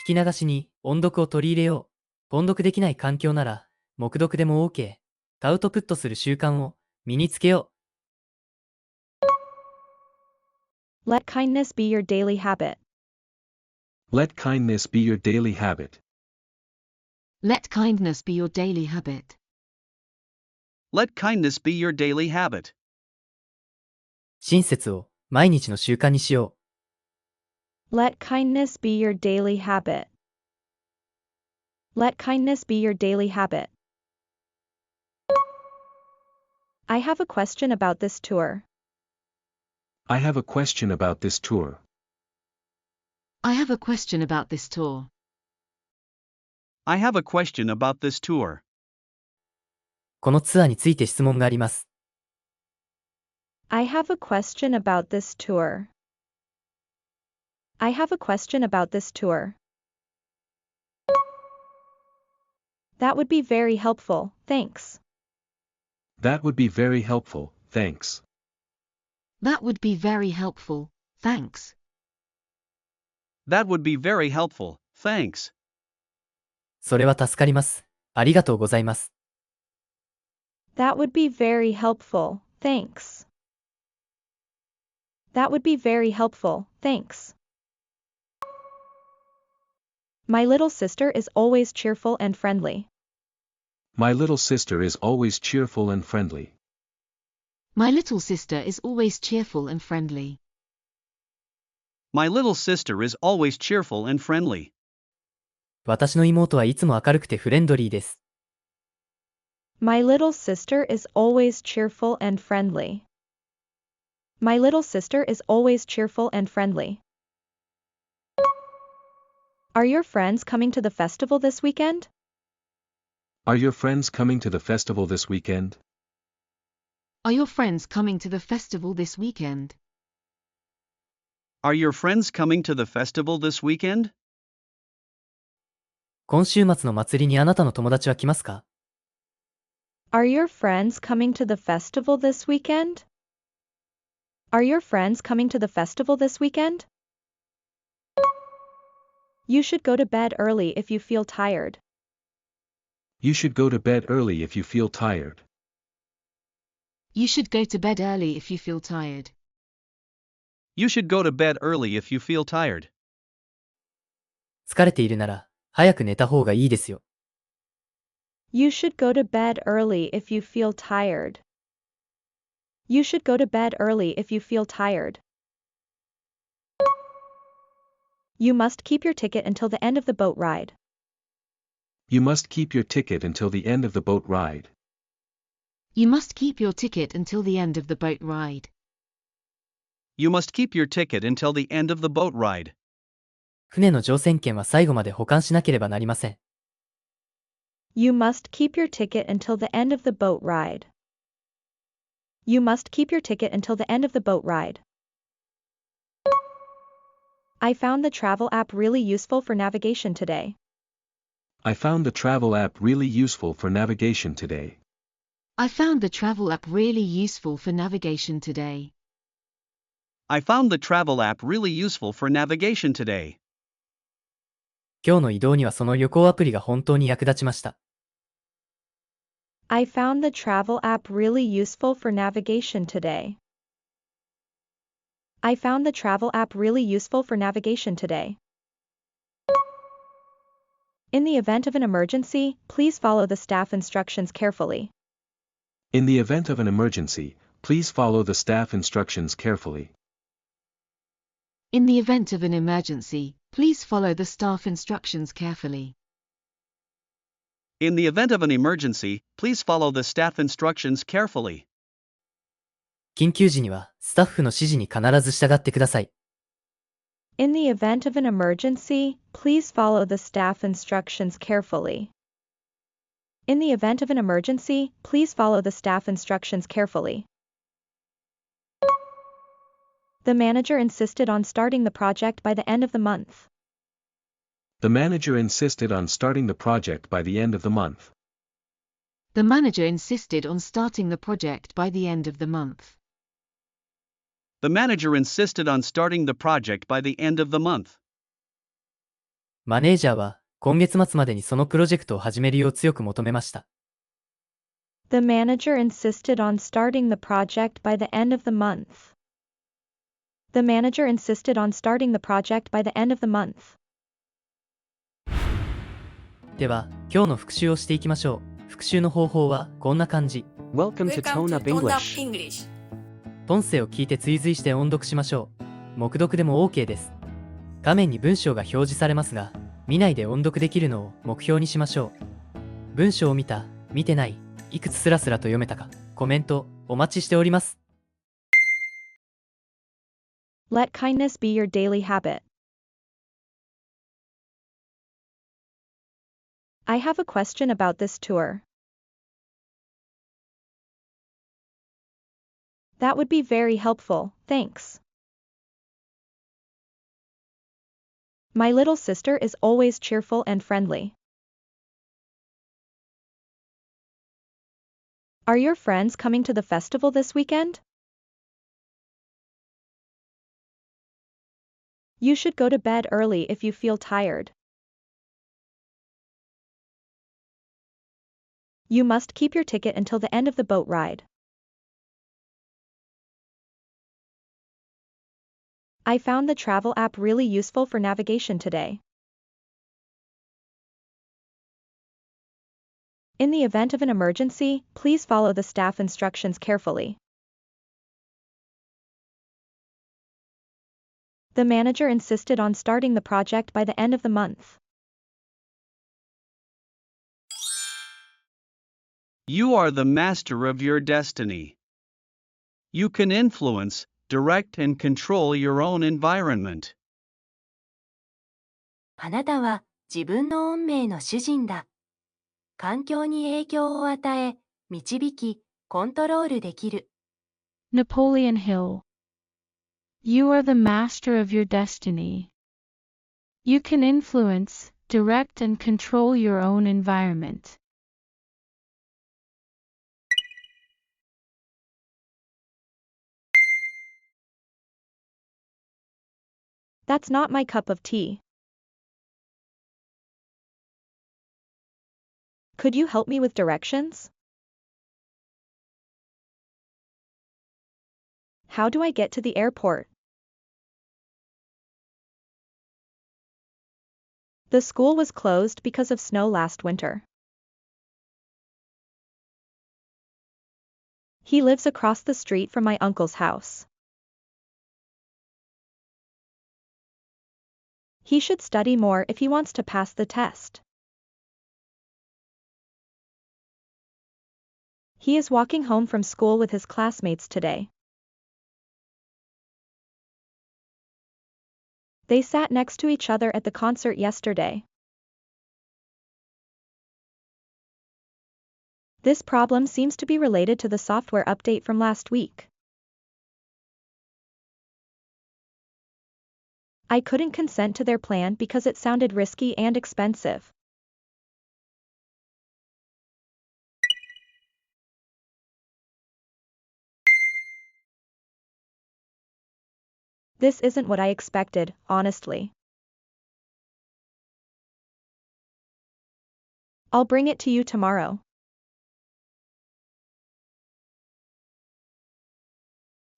聞き流しに音読を取り入れよう。音読できない環境なら、黙読でも OK。アウトプットする習慣を身につけよう。Let kindness be your daily habit. Let kindness be your daily habit. Let kindness be your daily habit. Let kindness be your daily habit. 親切を毎日の習慣にしよう。Let kindness be your daily habit. Let kindness be your daily habit. I have a question about this tour. I have a question about this tour. I have a question about this tour. I have a question about this tour. このツアーについて質問があります。I have a question about this tour. I have a question about this tour. That would be very helpful, thanks. That would be very helpful, thanks. That would be very helpful, thanks. That would be very helpful, thanks. それは助かります。ありがとうございます。That would be very helpful, thanks. That would be very helpful, thanks. My little sister is always cheerful and friendly. My little sister is always cheerful and friendly. My little sister is always cheerful and friendly. My little sister is always cheerful and friendly. 私の妹はいつも明るくてフレンドリーです。My little sister is always cheerful and friendly. My little sister is always cheerful and friendly. Are your friends coming to the festival this weekend? Are your friends coming to the festival this weekend? Are your friends coming to the festival this weekend? Are your friends coming to the festival this weekend? 今週末の祭りにあなたの友達は来ますか？ Are your friends coming to the festival this weekend? Are your friends coming to the festival this weekend? You should go to bed early if you feel tired. You should go to bed early if you feel tired. You should go to bed early if you feel tired. You should go to bed early if you feel tired. 疲れているなら、早く寝た方がいいですよ。You should go to bed early if you feel tired. You should go to bed early if you feel tired. You must keep your ticket until the end of the boat ride. You must keep your ticket until the end of the boat ride. You must keep your ticket until the end of the boat ride. You must keep your ticket until the end of the boat ride. 船の乗船券は最後まで保管しなければなりません。You must keep your ticket until the end of the boat ride. You must keep your ticket until the end of the boat ride. I found the travel app really useful for navigation today. I found the travel app really useful for navigation today. I found the travel app really useful for navigation today. I found the travel app really useful for navigation today. 今日の移動にはその旅行アプリが本当に役立ちました。I found the travel app really useful for navigation today. I found the travel app really useful for navigation today. In the event of an emergency, please follow the staff instructions carefully. In the event of an emergency, please follow the staff instructions carefully. In the event of an emergency, please follow the staff instructions carefully. In the event of an emergency, please follow the staff instructions carefully. 緊急時には、スタッフの指示に必ず従ってください。In the event of an emergency, please follow the staff instructions carefully. In the event of an emergency, please follow the staff instructions carefully. The manager insisted on starting the project by the end of the month. The manager insisted on starting the project by the end of the month. The manager insisted on starting the project by the end of the month. The manager insisted on starting the project by the end of the month. マネージャーは今月末までにそのプロジェクトを始めるよう強く求めました。The manager insisted on starting the project by the end of the month. The manager insisted on starting the project by the end of the month. では、今日の復習をしていきましょう。復習の方法はこんな感じ。Welcome to Tone Up English. 音声を聞いて追随して音読しましょう。黙読でも OK です。画面に文章が表示されますが、見ないで音読できるのを目標にしましょう。文章を見た、見てない、いくつスラスラと読めたか、コメントお待ちしております。Let kindness be your daily habit. I have a question about this tour. That would be very helpful, thanks. My little sister is always cheerful and friendly. Are your friends coming to the festival this weekend? You should go to bed early if you feel tired. You must keep your ticket until the end of the boat ride. I found the travel app really useful for navigation today. In the event of an emergency, please follow the staff instructions carefully. The manager insisted on starting the project by the end of the month. You are the master of your destiny. You can influence, direct and control your own environment. あなたは自分の運命の主人だ。環境に影響を与え、導き、コントロールできる。Napoleon Hill. You are the master of your destiny. You can influence, direct and control your own environment. That's not my cup of tea. Could you help me with directions? How do I get to the airport? The school was closed because of snow last winter. He lives across the street from my uncle's house. He should study more if he wants to pass the test. He is walking home from school with his classmates today. They sat next to each other at the concert yesterday. This problem seems to be related to the software update from last week. I couldn't consent to their plan because it sounded risky and expensive. This isn't what I expected, honestly. I'll bring it to you tomorrow.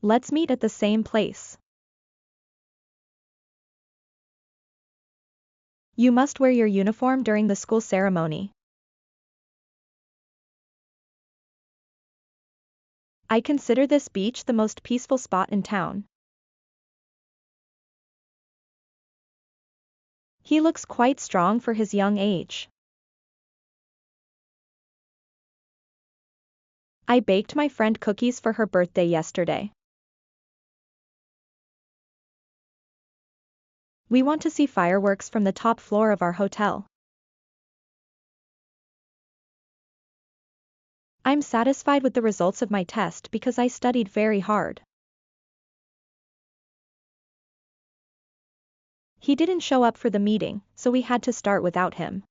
Let's meet at the same place. You must wear your uniform during the school ceremony. I consider this beach the most peaceful spot in town. He looks quite strong for his young age. I baked my friend cookies for her birthday yesterday. We want to see fireworks from the top floor of our hotel. I'm satisfied with the results of my test because I studied very hard. He didn't show up for the meeting, so we had to start without him.